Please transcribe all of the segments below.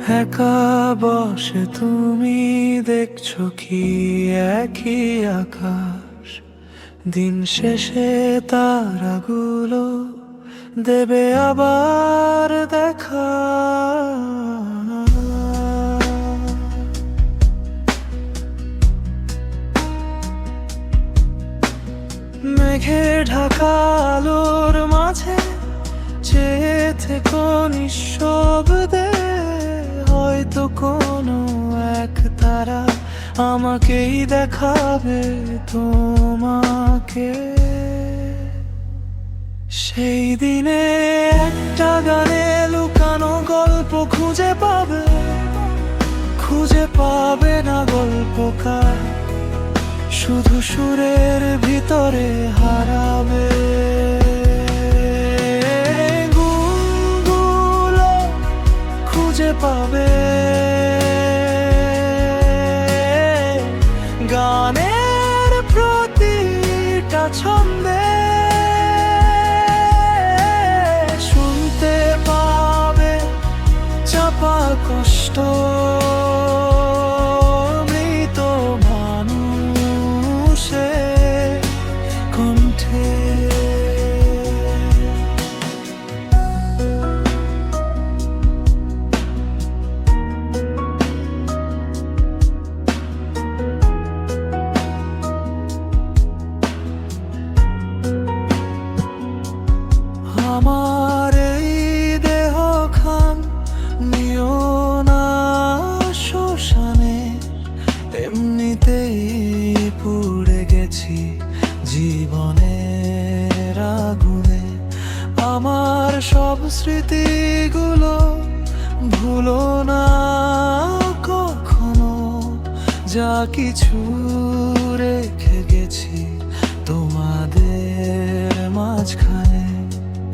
একা বসে তুমি দেখছো কি একই আকাশ। দিন শেষে তারাগুলো দেবে আবার দেখা। মেঘে ঢাকা আলোর মাঝে চেয়ে থেকো নিঃশব্দে। হয়তো কোনো এক তারা আমাকেই দেখাবে তোমাকে। সেই দিনে একটা গানে লুকানো গল্প খুঁজে পাবে, খুঁজে পাবে না গল্পকার, শুধু সুরের ভিতরে হারাবে। গুনগুলো খুঁজে পাবে, গানের প্রতিটা ছন্দে শুনতে পাবে চাপা কষ্ট। মৃত মানুষের কণ্ঠে আমার এই দেহ খান নিও না শ্মশানে। এমনিতেই পুড়ে গেছি জীবনের আগুনে। আমার সব স্মৃতিগুলো ভুলো না কখনো, যা কিছু রেখে গেছি তোমাদের মাঝখানে।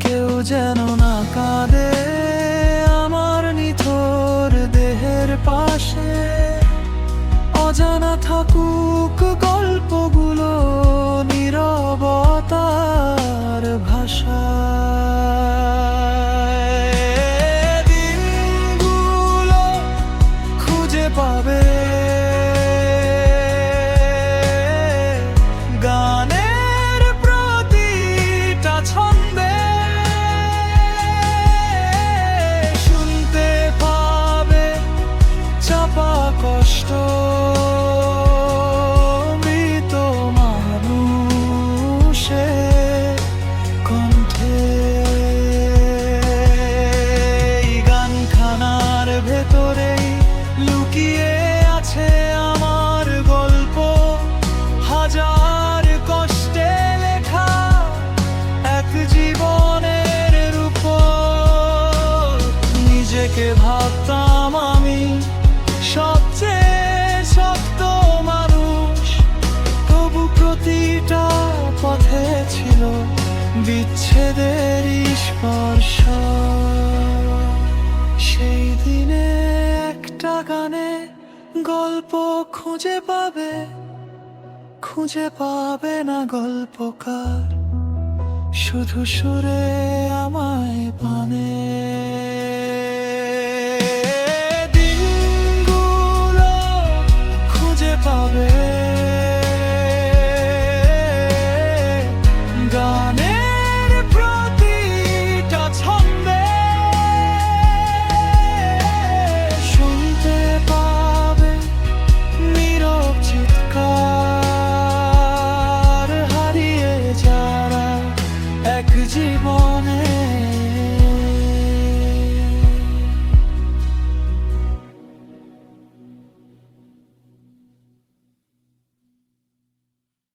কেউ যেন না কাঁদে আমার নিথর দেহের পাশে। অজানা থাকুক গল্পগুলো নীরবতার ভাষায়। দিনগুলো খুঁজে পাবে, গানের প্রতিটা ছন্দে শুনতে পাবে চাপা কষ্ট। মৃত মানুষের কণ্ঠে এই গানখানার ভেতরেই লুকিয়ে আছে আমার গল্প। হাজার কষ্টে লেখা এক জীবনের রূপ। নিজেকে ভাবতাম আমি সবচেয়ে শক্ত মানুষ, তবু প্রতিটা পথে ছিল বিচ্ছেদের স্পর্শ। সেই দিনে একটা গানে গল্প খুঁজে পাবে, খুঁজে পাবে না গল্পকার, শুধু সুরে আমায় পানে।